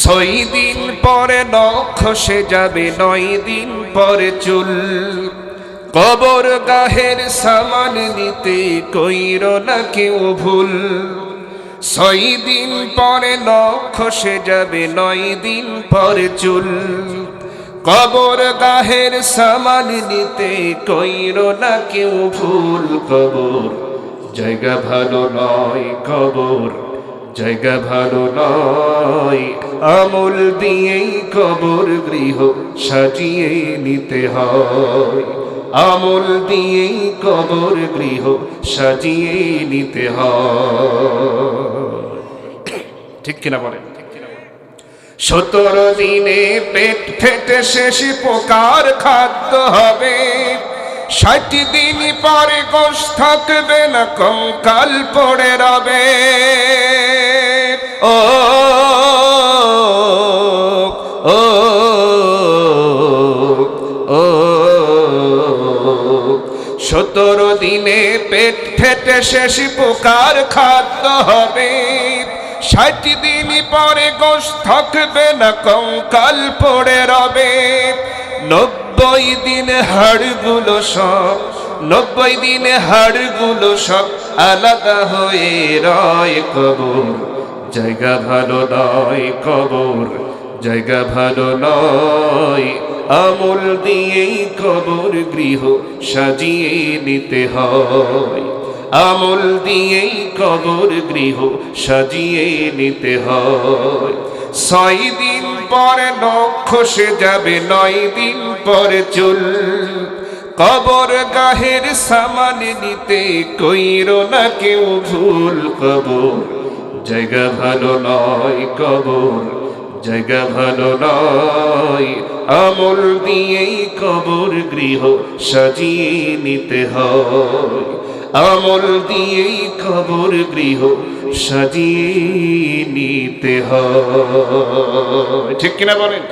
ছয় দিন পরে নখ খসে যাবে, 9 দিন পরে চুল। কবর গাহের সামান নিতে কইরো না কেউ ভুল। 6 দিন পরে নখ খসে যাবে, 9 দিন পরে চুল। কবর গাহের সামান নিতে কইরো না কেউ ভুল। কবর জায়গা ভালো নয়, কবর জায়গা ভালো নয়। আমল দিয়েই কবর গৃহ সাজিয়ে নিতে হয়। আমল দিয়েই কবর গৃহ সাজিয়ে নিতে হয়। ঠিক কিনা বলেন? 17 দিনে পেট ফেটে শেষ পোকার খাদ্য হবে। 60 দিন পরে গোশ থাকবে না, কঙ্কাল পড়ে রবে। ও ও ও 17 দিনে পেট ফেটে শেষ পোকার খাদ্য হবে। 60 দিন পরে গোশ থাকবে না, কঙ্কাল পড়ে রবে। 90 দিন হাড়গুলো সব, 90 দিন হাড়গুলো সব আলাদা হয়ে রয়। কবর জায়গা ভালো নয়, কবর জায়গা ভালো নয়। আমল দিয়েই কবর গৃহ সাজিয়ে নিতে হয়। আমল দিয়েই কবর গৃহ সাজিয়ে নিতে হয়। 6 দিন পরে নখ খসে যাবে, 9 দিন পরে চুল। কবর গাহের সামান নিতে কইরো না কেউ ভুল। কবর জায়গা ভালো নয়, কবর জায়গা ভালো নয়। আমল দিয়েই কবর গৃহ সাজিয়ে নিতে হয়। আমল দিয়েই কবর গৃহ সাজিয়ে নিতে হয়। ঠিক কিনা বলেন?